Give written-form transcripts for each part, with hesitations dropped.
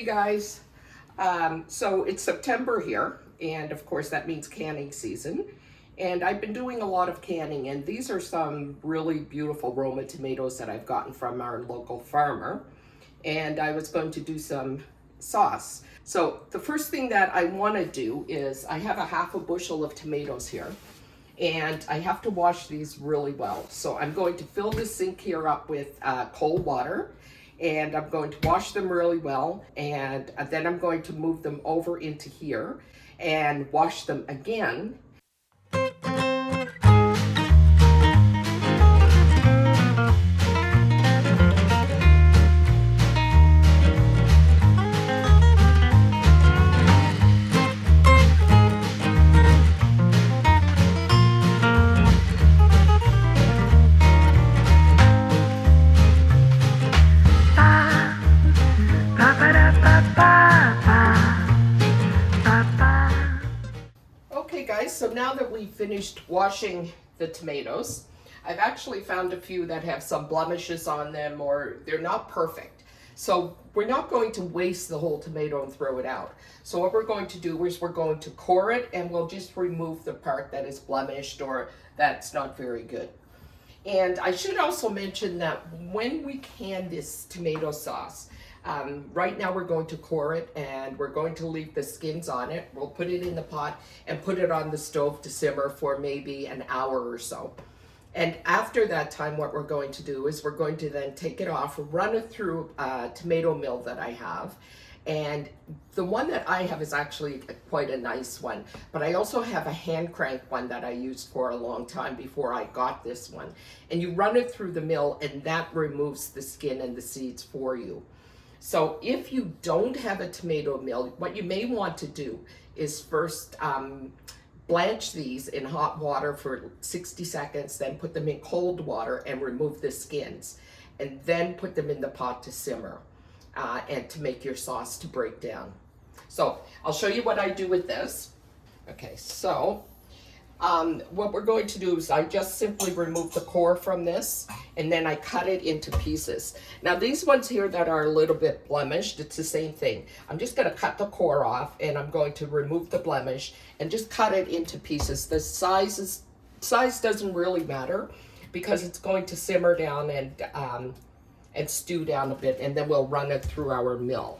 Hey guys, so it's September here, and of course that means canning season. And I've been doing a lot of canning, and these are some really beautiful Roma tomatoes that I've gotten from our local farmer. And I was going to do some sauce. So the first thing that I want to do is I have a half a bushel of tomatoes here, and I have to wash these really well. So I'm going to fill this sink here up with cold water, and I'm going to wash them really well, and then I'm going to move them over into here and wash them again. Okay guys, so now that we've finished washing the tomatoes, I've actually found a few that have some blemishes on them, or they're not perfect. So we're not going to waste the whole tomato and throw it out. So what we're going to do is we're going to core it, and we'll just remove the part that is blemished or that's not very good. And I should also mention that when we can this tomato sauce, right now we're going to core it, and we're going to leave the skins on it. We'll put it in the pot and put it on the stove to simmer for maybe an hour or so. And after that time, what we're going to do is we're going to then take it off, run it through a tomato mill that I have. And the one that I have is actually quite a nice one, but I also have a hand crank one that I used for a long time before I got this one. And you run it through the mill, and that removes the skin and the seeds for you. So if you don't have a tomato mill, what you may want to do is first blanch these in hot water for 60 seconds, then put them in cold water and remove the skins, and then put them in the pot to simmer and to make your sauce to break down. So I'll show you what I do with this. Okay, so what we're going to do is I just simply remove the core from this, and then I cut it into pieces. Now these ones here that are a little bit blemished, it's the same thing. I'm just going to cut the core off, and I'm going to remove the blemish and just cut it into pieces. The size doesn't really matter because it's going to simmer down and stew down a bit, and then we'll run it through our mill.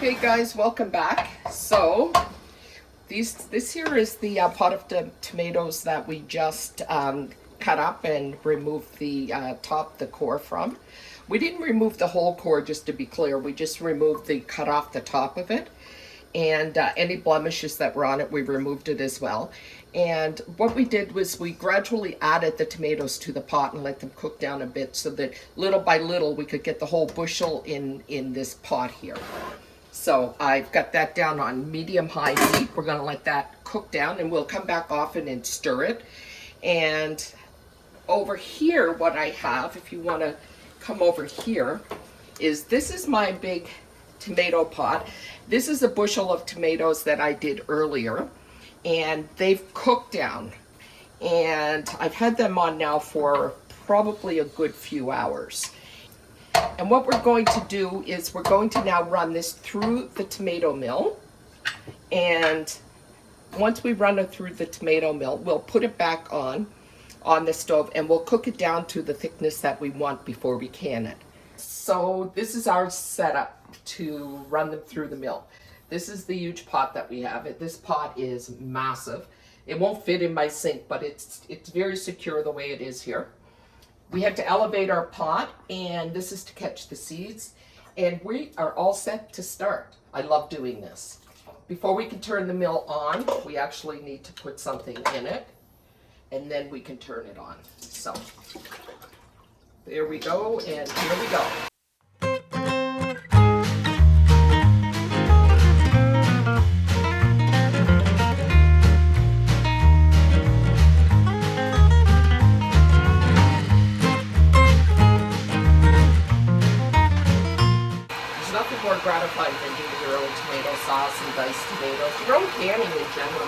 Okay guys, welcome back. So this here is the pot of the tomatoes that we just cut up and removed the the core from. We didn't remove the whole core, just to be clear. We just removed cut off the top of it, and any blemishes that were on it, we removed it as well. And what we did was we gradually added the tomatoes to the pot and let them cook down a bit, so that little by little we could get the whole bushel in this pot here. So I've got that down on medium-high heat. We're going to let that cook down, and we'll come back often and stir it. And over here, what I have, if you want to come over here, this is my big tomato pot. This is a bushel of tomatoes that I did earlier, and they've cooked down. And I've had them on now for probably a good few hours. And what we're going to do is we're going to now run this through the tomato mill. And once we run it through the tomato mill, we'll put it back on the stove, and we'll cook it down to the thickness that we want before we can it. So this is our setup to run them through the mill. This is the huge pot that we have. This pot is massive. It won't fit in my sink, but it's very secure the way it is here. We had to elevate our pot, and this is to catch the seeds, and we are all set to start. I love doing this. Before we can turn the mill on, we actually need to put something in it, and then we can turn it on. So there we go, and here we go. More gratifying than doing your own tomato sauce and diced tomatoes. Your own canning in general,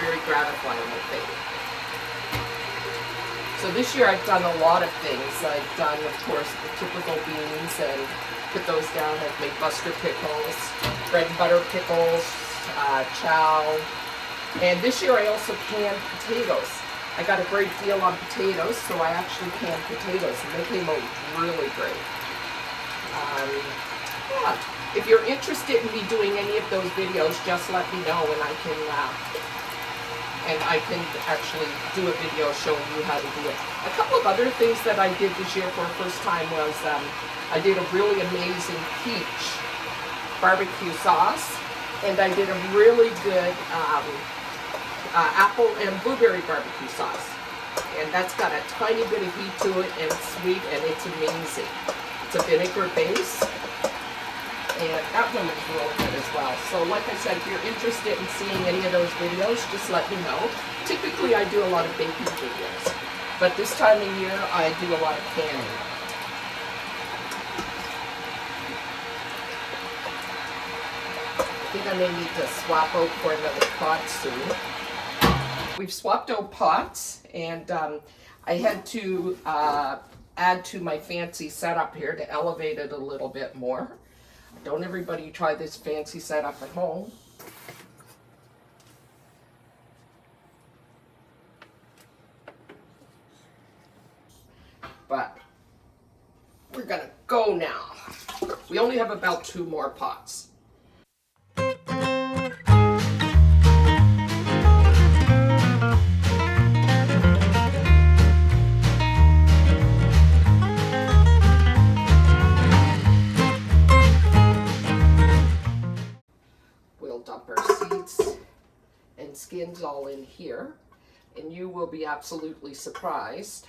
very gratifying, I think. So this year I've done a lot of things. I've done, of course, the typical beans and put those down. I've made mustard pickles, bread and butter pickles, chow. And this year I also canned potatoes. I got a great deal on potatoes, so I actually canned potatoes, and they came out really great. Yeah. If you're interested in me doing any of those videos, just let me know, and I can actually do a video showing you how to do it. A couple of other things that I did this year for the first time was I did a really amazing peach barbecue sauce, and I did a really good apple and blueberry barbecue sauce. And that's got a tiny bit of heat to it, and it's sweet, and it's amazing. It's a vinegar base. And that one is really good as well. So like I said, if you're interested in seeing any of those videos, just let me know. Typically I do a lot of baking videos, but this time of year I do a lot of canning. I think I may need to swap out for another pot soon. We've swapped out pots, and I had to add to my fancy setup here to elevate it a little bit more. Don't everybody try this fancy setup at home. But we're gonna go now. We only have about 2 more pots. Dump our seeds and skins all in here, and you will be absolutely surprised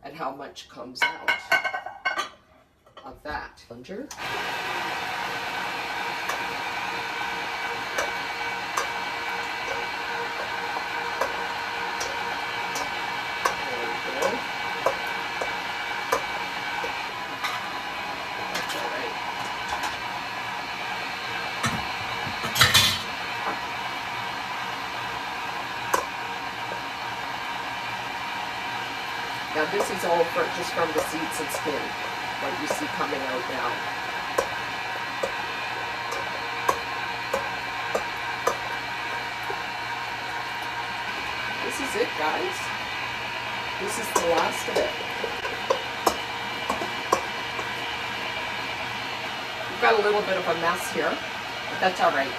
at how much comes out of that. Plunger. Now this is all just from the seeds and skin, what you see coming out now. This is it, guys. This is the last of it. We've got a little bit of a mess here, but that's all right.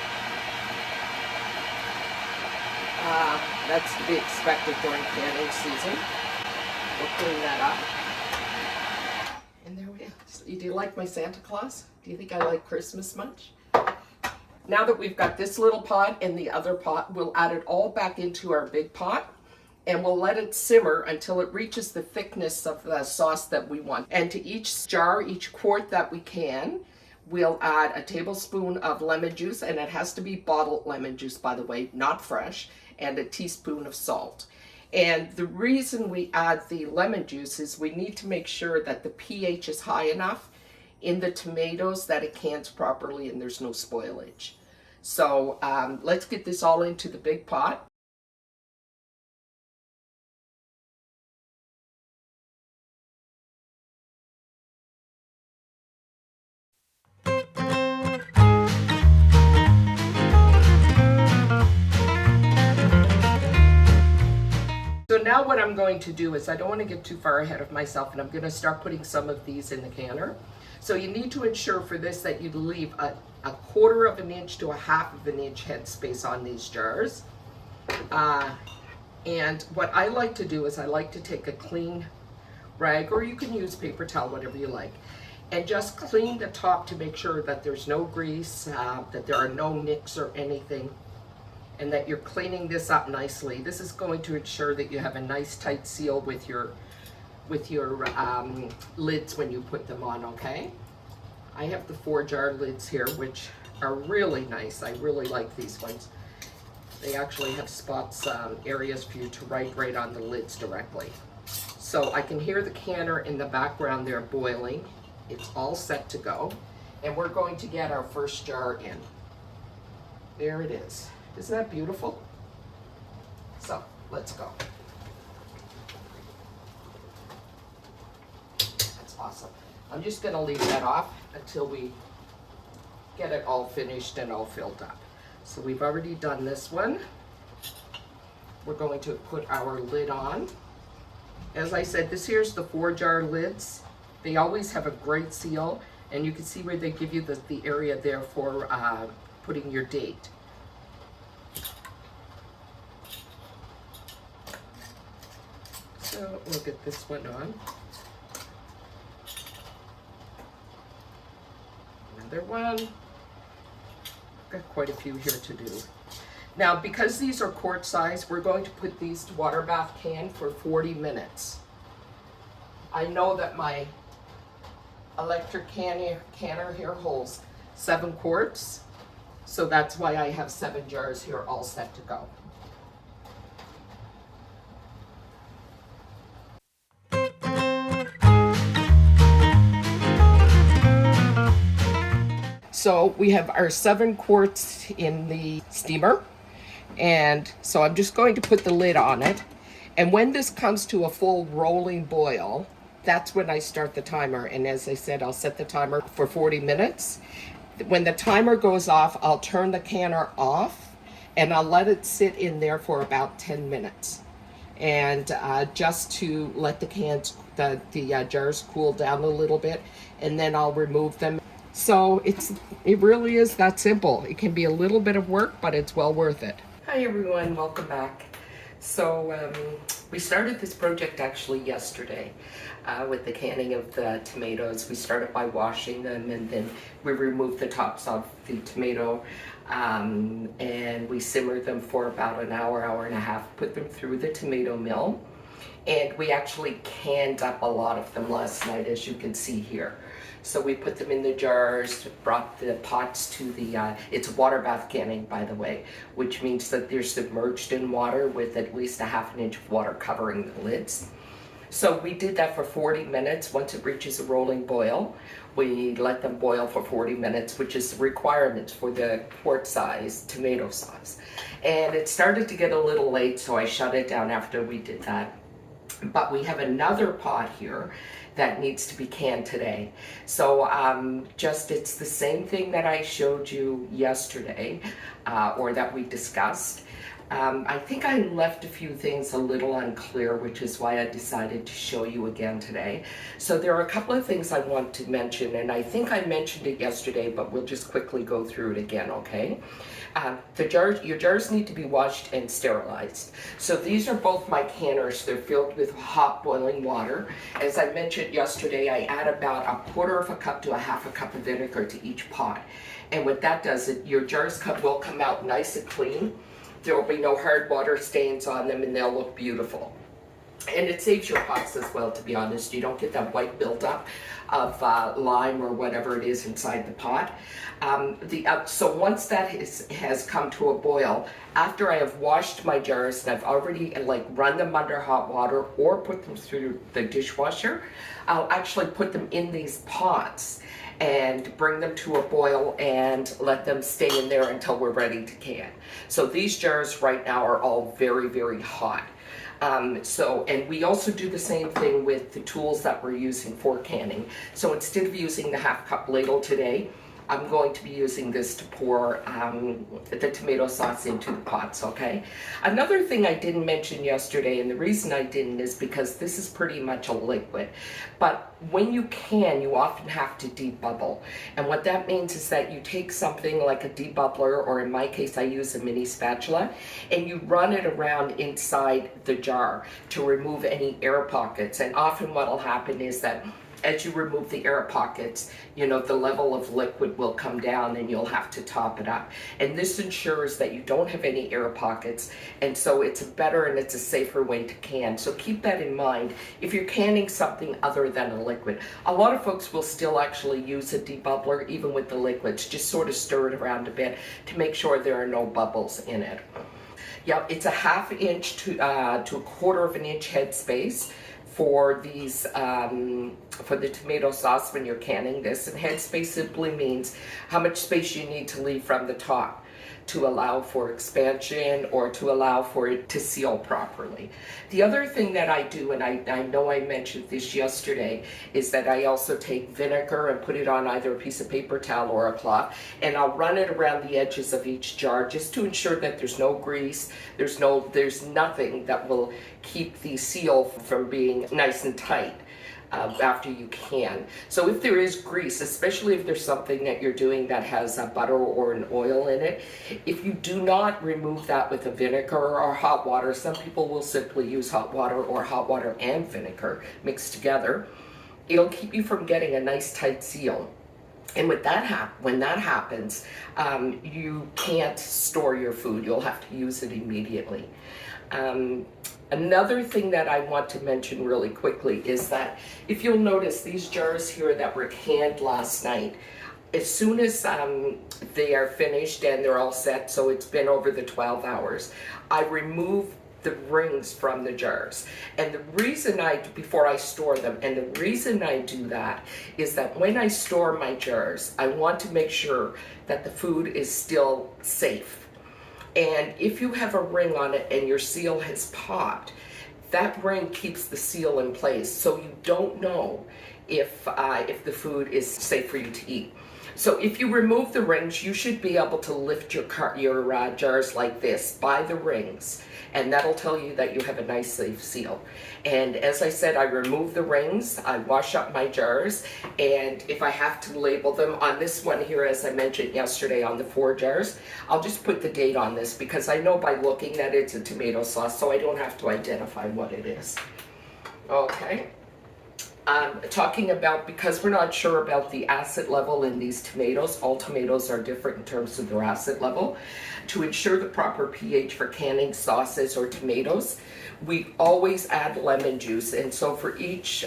That's to be expected during canning season. We'll clean that up. And there we go. Do you like my Santa Claus? Do you think I like Christmas much? Now that we've got this little pot and the other pot, we'll add it all back into our big pot and we'll let it simmer until it reaches the thickness of the sauce that we want. And to each jar, each quart that we can, we'll add a tablespoon of lemon juice, and it has to be bottled lemon juice, by the way, not fresh, and a teaspoon of salt. And the reason we add the lemon juice is we need to make sure that the pH is high enough in the tomatoes that it cans properly and there's no spoilage. So let's get this all into the big pot. So now what I'm going to do is, I don't want to get too far ahead of myself, and I'm going to start putting some of these in the canner. So you need to ensure for this that you leave a 1/4 of an inch to a 1/2 of an inch headspace on these jars. And what I like to do is I like to take a clean rag, or you can use paper towel, whatever you like, and just clean the top to make sure that there's no grease, that there are no nicks or anything, and that you're cleaning this up nicely. This is going to ensure that you have a nice tight seal with your lids when you put them on, okay? I have the 4-jar lids here, which are really nice. I really like these ones. They actually have spots, areas for you to write right on the lids directly. So I can hear the canner in the background there boiling. It's all set to go. And we're going to get our first jar in. There it is. Isn't that beautiful? So let's go. That's awesome. I'm just gonna leave that off until we get it all finished and all filled up. So we've already done this one. We're going to put our lid on. As I said, this here's the 4-jar lids. They always have a great seal, and you can see where they give you the area there for putting your date. So we'll get this one on. Another one. Got quite a few here to do. Now, because these are quart size, we're going to put these to water bath can for 40 minutes. I know that my electric canner here holds 7 quarts, so that's why I have 7 jars here all set to go. So we have our 7 quarts in the steamer, and so I'm just going to put the lid on it, and when this comes to a full rolling boil, that's when I start the timer. And as I said, I'll set the timer for 40 minutes. When the timer goes off, I'll turn the canner off and I'll let it sit in there for about 10 minutes, and just to let the jars cool down a little bit, and then I'll remove them. So it really is that simple. It can be a little bit of work, but it's well worth it. Hi everyone, welcome back. So we started this project actually yesterday with the canning of the tomatoes. We started by washing them, and then we removed the tops of the tomato, and we simmered them for about an hour, hour and a half, put them through the tomato mill, and we actually canned up a lot of them last night, as you can see here. So we put them in the jars, brought the pots to the, it's water bath canning, by the way, which means that they're submerged in water with at least a 1/2 inch of water covering the lids. So we did that for 40 minutes. Once it reaches a rolling boil, we let them boil for 40 minutes, which is the requirement for the quart size tomato sauce. And it started to get a little late, so I shut it down after we did that. But we have another pot here that needs to be canned today. So it's the same thing that I showed you yesterday, or that we discussed. I think I left a few things a little unclear, which is why I decided to show you again today. So there are a couple of things I want to mention, and I think I mentioned it yesterday, but we'll just quickly go through it again, okay? Your jars need to be washed and sterilized. So these are both my canners. They're filled with hot boiling water. As I mentioned yesterday, I add about a quarter of a cup to a half a cup of vinegar to each pot. And what that does is your jars will come out nice and clean. There will be no hard water stains on them, and they'll look beautiful. And it saves your pots as well, to be honest. You don't get that white buildup of lime or whatever it is inside the pot. So once that has come to a boil, after I have washed my jars and I've already run them under hot water or put them through the dishwasher, I'll actually put them in these pots and bring them to a boil and let them stay in there until we're ready to can. So these jars right now are all very, very hot. And we also do the same thing with the tools that we're using for canning. So instead of using the half cup ladle today, I'm going to be using this to pour the tomato sauce into the pots, okay? Another thing I didn't mention yesterday, and the reason I didn't is because this is pretty much a liquid. But when you can, you often have to debubble. And what that means is that you take something like a debubbler, or in my case, I use a mini spatula, and you run it around inside the jar to remove any air pockets. And often what will happen is that as you remove the air pockets, the level of liquid will come down and you'll have to top it up. And this ensures that you don't have any air pockets, and so it's a better and it's a safer way to can. So keep that in mind if you're canning something other than a liquid. A lot of folks will still actually use a debubbler even with the liquids, just sort of stir it around a bit to make sure there are no bubbles in it. Yeah, it's a ½ inch to a quarter of an inch head space for these for the tomato sauce when you're canning this. And head space simply means how much space you need to leave from the top to allow for expansion or to allow for it to seal properly. The other thing that I do, and I know I mentioned this yesterday, is that I also take vinegar and put it on either a piece of paper towel or a cloth, and I'll run it around the edges of each jar just to ensure that there's no grease, there's nothing that will keep the seal from being nice and tight after you can. So if there is grease, especially if there's something that you're doing that has butter or an oil in it, if you do not remove that with a vinegar or hot water, some people will simply use hot water or hot water and vinegar mixed together, it'll keep you from getting a nice tight seal. And when that happens, you can't store your food. You'll have to use it immediately. Another thing that I want to mention really quickly is that if you'll notice these jars here that were canned last night, as soon as they are finished and they're all set, so it's been over the 12 hours, I remove the rings from the jars. And the reason before I store them, and the reason I do that is that when I store my jars, I want to make sure that the food is still safe. And if you have a ring on it and your seal has popped, that ring keeps the seal in place, so you don't know if the food is safe for you to eat. So if you remove the rings, you should be able to lift your jars like this by the rings, and that'll tell you that you have a nice safe seal. And as I said, I remove the rings, I wash up my jars, and if I have to label them on this one here, as I mentioned yesterday on the 4 jars, I'll just put the date on this because I know by looking that it's a tomato sauce, so I don't have to identify what it is. Okay. Talking about, because we're not sure about the acid level in these tomatoes, all tomatoes are different in terms of their acid level. To ensure the proper pH for canning sauces or tomatoes, we always add lemon juice. And so for each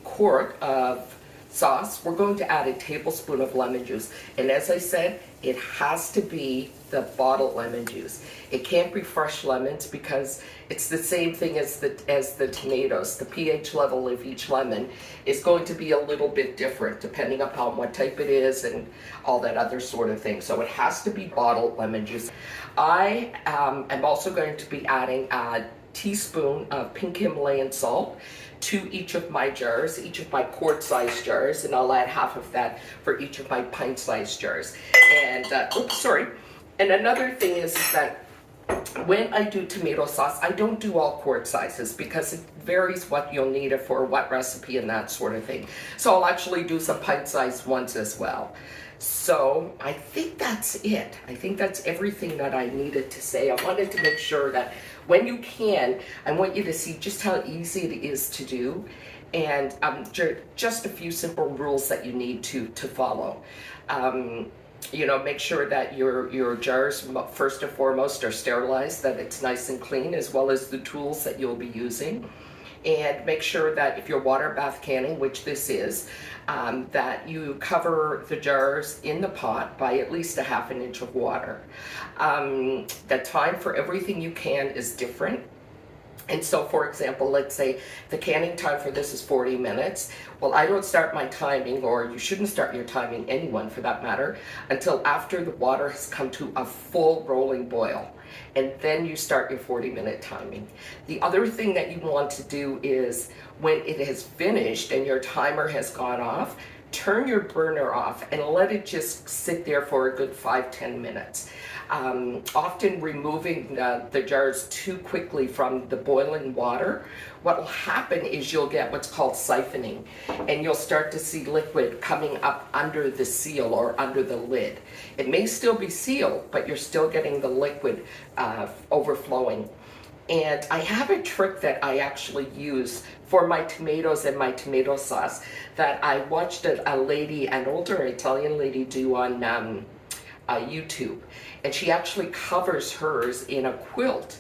quart of sauce, we're going to add a tablespoon of lemon juice. And as I said, it has to be the bottled lemon juice. It can't be fresh lemons because it's the same thing as the tomatoes. The pH level of each lemon is going to be a little bit different depending upon what type it is and all that other sort of thing. So it has to be bottled lemon juice. I am also going to be adding a teaspoon of Pink Himalayan Salt to each of my jars, each of my quart-sized jars, and I'll add half of that for each of my pint-sized jars. And, And another thing is that when I do tomato sauce, I don't do all quart sizes because it varies what you'll need it for, what recipe and that sort of thing. So I'll actually do some pint-sized ones as well. So I think that's it. I think that's everything that I needed to say. I wanted to make sure that when you can, I want you to see just how easy it is to do, and just a few simple rules that you need to follow. You know, make sure that your jars, first and foremost, are sterilized, that it's nice and clean, as well as the tools that you'll be using. And make sure that if you're water bath canning, which this is, that you cover the jars in the pot by at least a ½ inch of water. The time for everything you can is different. And so, for example, let's say the canning time for this is 40 minutes. Well, I don't start my timing, or you shouldn't start your timing, anyone for that matter, until after the water has come to a full rolling boil. And then you start your 40-minute timing. The other thing that you want to do is when it has finished and your timer has gone off, turn your burner off and let it just sit there for a good 5-10 minutes. Often removing the jars too quickly from the boiling water, what will happen is you'll get what's called siphoning, and you'll start to see liquid coming up under the seal or under the lid. It may still be sealed, but you're still getting the liquid overflowing. And I have a trick that I actually use for my tomatoes and my tomato sauce that I watched a lady, an older Italian lady, do on YouTube. And she actually covers hers in a quilt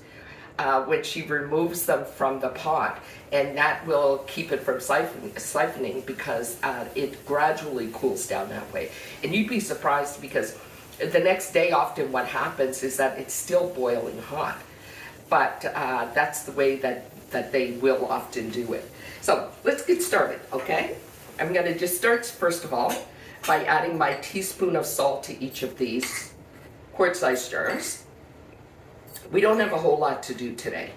when she removes them from the pot. And that will keep it from siphoning because it gradually cools down that way. And you'd be surprised because the next day often what happens is that it's still boiling hot. But that's the way that they will often do it. So let's get started, okay? I'm going to just start, first of all, by adding my teaspoon of salt to each of these quart-sized jars. We don't have a whole lot to do today,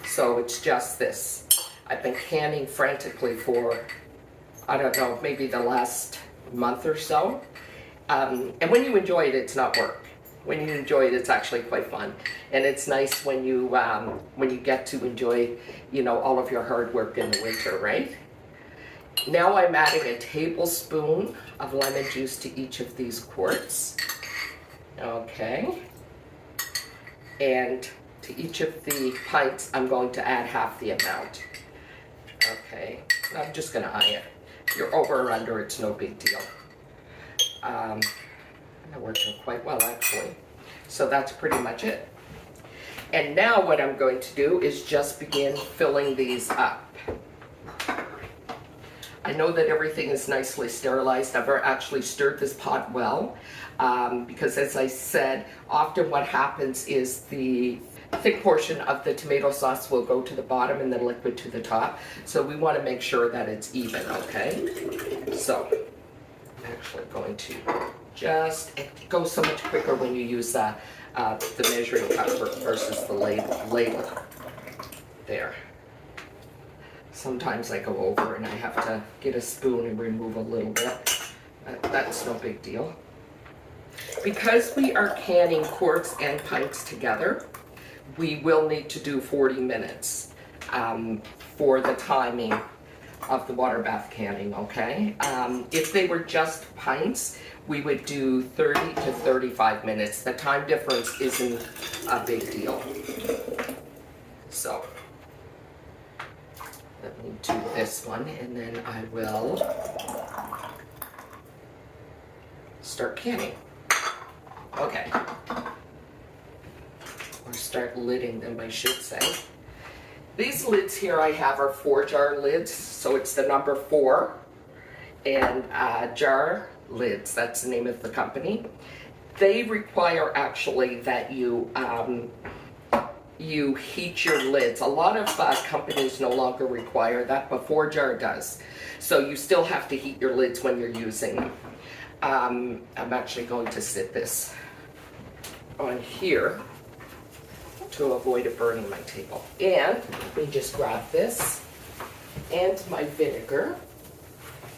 so it's just this. I've been canning frantically for, I don't know, maybe the last month or so. And when you enjoy it, it's not work. When you enjoy it, it's actually quite fun. And it's nice when you get to enjoy, you know, all of your hard work in the winter, right? Now I'm adding a tablespoon of lemon juice to each of these quarts. Okay. And to each of the pints, I'm going to add half the amount. Okay. I'm just going to eye it. If you're over or under, it's no big deal. That worked out quite well, actually. So that's pretty much it. And now what I'm going to do is just begin filling these up. I know that everything is nicely sterilized. I've actually stirred this pot well because, as I said, often what happens is the thick portion of the tomato sauce will go to the bottom and the liquid to the top. So we want to make sure that it's even, okay? So I'm actually going to it goes so much quicker when you use the measuring cup versus the ladle. There. Sometimes I go over and I have to get a spoon and remove a little bit. That's no big deal. Because we are canning quarts and pints together, we will need to do 40 minutes for the timing of the water bath canning, okay? If they were just pints, we would do 30 to 35 minutes. The time difference isn't a big deal. So let me do this one, and then I will start canning. Okay. Or start lidding them, I should say. These lids here I have are 4-jar lids, so it's the number 4. And jar lids, that's the name of the company. They require actually that you heat your lids. A lot of companies no longer require that, but 4-jar does. So you still have to heat your lids when you're using them. I'm actually going to sit this on here to avoid it burning my table. And let me just grab this and my vinegar.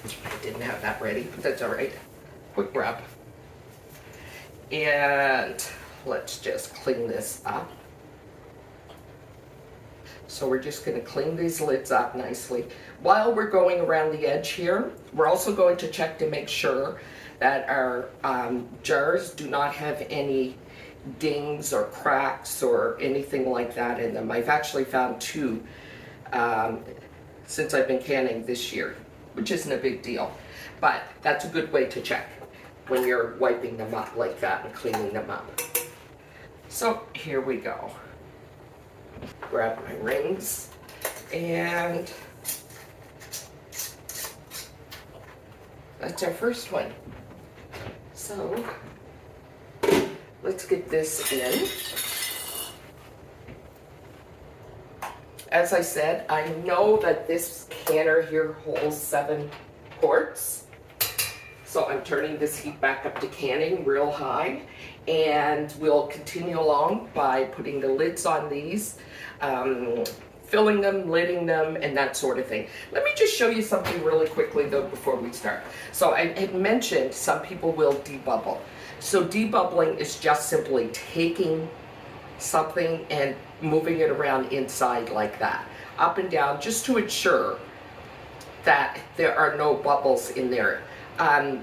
I didn't have that ready, but that's all right. Quick grab. And let's just clean this up. So we're just going to clean these lids up nicely. While we're going around the edge here, we're also going to check to make sure that our jars do not have any dings or cracks or anything like that in them. I've actually found 2 since I've been canning this year, which isn't a big deal, but that's a good way to check when you're wiping them up like that and cleaning them up. So here we go. Grab my rings and that's our first one. So let's get this in. As I said, I know that this canner here holds 7 quarts. So I'm turning this heat back up to canning real high, and we'll continue along by putting the lids on these, filling them, lidding them, and that sort of thing. Let me just show you something really quickly though before we start. So I had mentioned some people will debubble. So debubbling is just simply taking something and moving it around inside like that, up and down, just to ensure that there are no bubbles in there.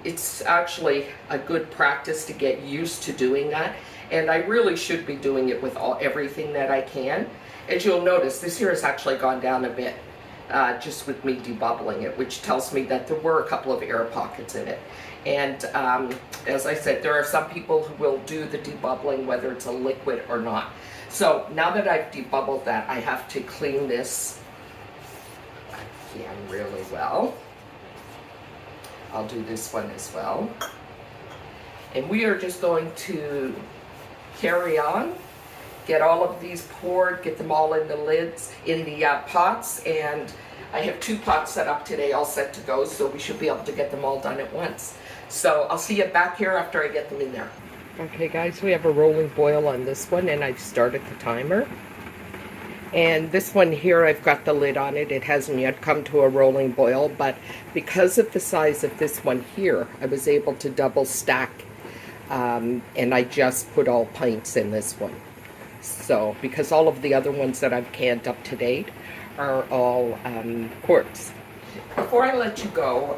It's actually a good practice to get used to doing that, and I really should be doing it with everything that I can. As you'll notice, this here has actually gone down a bit just with me debubbling it, which tells me that there were a couple of air pockets in it. And as I said, there are some people who will do the debubbling whether it's a liquid or not. So now that I've debubbled that, I have to clean this again really well. I'll do this one as well. And we are just going to carry on, get all of these poured, get them all in the lids, in the pots, and I have 2 pots set up today, all set to go, so we should be able to get them all done at once. So I'll see you back here after I get them in there. Okay guys, we have a rolling boil on this one, and I've started the timer. And this one here, I've got the lid on it. It hasn't yet come to a rolling boil, but because of the size of this one here, I was able to double stack, and I just put all pints in this one. So, because all of the other ones that I've canned up to date are all quarts. Before I let you go,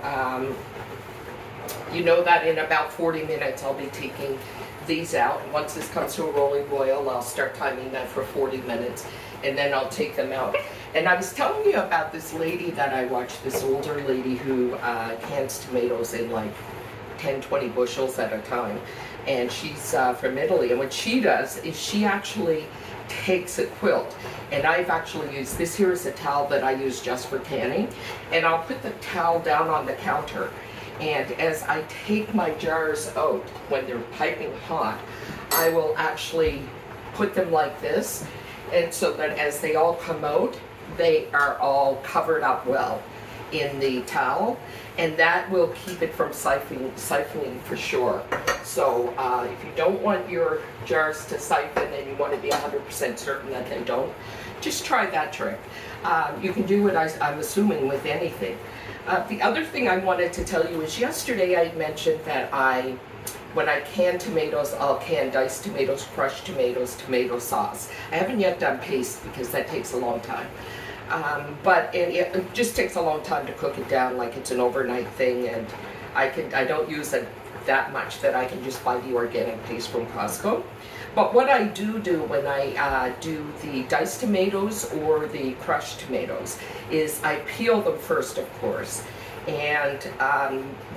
you know that in about 40 minutes I'll be taking these out. Once this comes to a rolling boil, I'll start timing that for 40 minutes. And then I'll take them out. And I was telling you about this lady that I watched, this older lady who cans tomatoes in like 10, 20 bushels at a time. And she's from Italy. And what she does is she actually takes a quilt. And I've actually used, this here is a towel that I use just for canning. And I'll put the towel down on the counter. And as I take my jars out, when they're piping hot, I will actually put them like this. And so that as they all come out, they are all covered up well in the towel, and that will keep it from siphoning for sure. So if you don't want your jars to siphon and you want to be 100% certain that they don't, just try that trick. You can do it, I'm assuming, with anything. The other thing I wanted to tell you is yesterday I mentioned that when I can tomatoes, I'll can diced tomatoes, crushed tomatoes, tomato sauce. I haven't yet done paste because that takes a long time. But it just takes a long time to cook it down, like it's an overnight thing, and I don't use it that much that I can just buy the organic paste from Costco. But what I do when I do the diced tomatoes or the crushed tomatoes is I peel them first, of course. And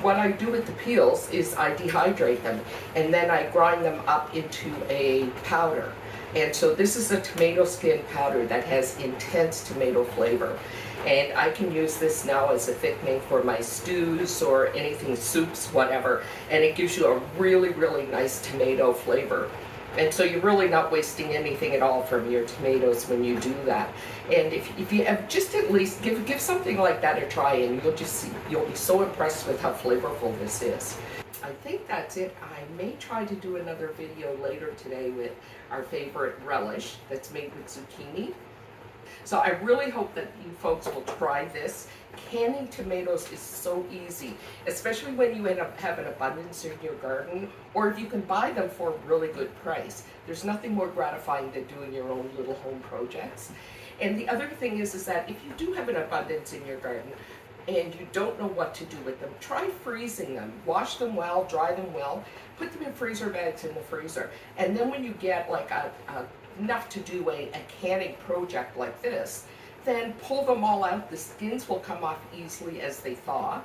what I do with the peels is I dehydrate them, and then I grind them up into a powder. And so this is a tomato skin powder that has intense tomato flavor. And I can use this now as a thickening for my stews or anything, soups, whatever. And it gives you a really, really nice tomato flavor. And so you're really not wasting anything at all from your tomatoes when you do that. And if you have just at least give something like that a try, and you'll just see, you'll be so impressed with how flavorful this is. I think that's it. I may try to do another video later today with our favorite relish that's made with zucchini. So I really hope that you folks will try this. Canning tomatoes is so easy, especially when you have an abundance in your garden, or if you can buy them for a really good price. There's nothing more gratifying than doing your own little home projects. And the other thing is that if you do have an abundance in your garden and you don't know what to do with them, try freezing them. Wash them well, dry them well, put them in freezer bags in the freezer. And then when you get like enough to do a canning project like this, then pull them all out. The skins will come off easily as they thaw.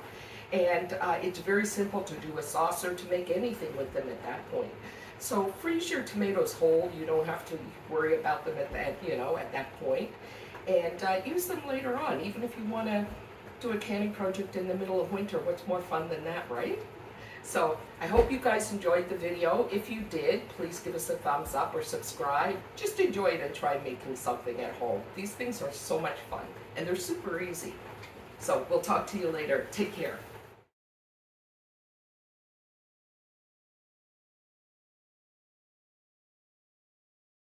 And it's very simple to do a sauce or to make anything with them at that point. So freeze your tomatoes whole. You don't have to worry about them at that, at that point. And use them later on, even if you want to do a canning project in the middle of winter. What's more fun than that, right? So I hope you guys enjoyed the video. If you did, please give us a thumbs up or subscribe. Just enjoy it and try making something at home. These things are so much fun and they're super easy. So we'll talk to you later. Take care.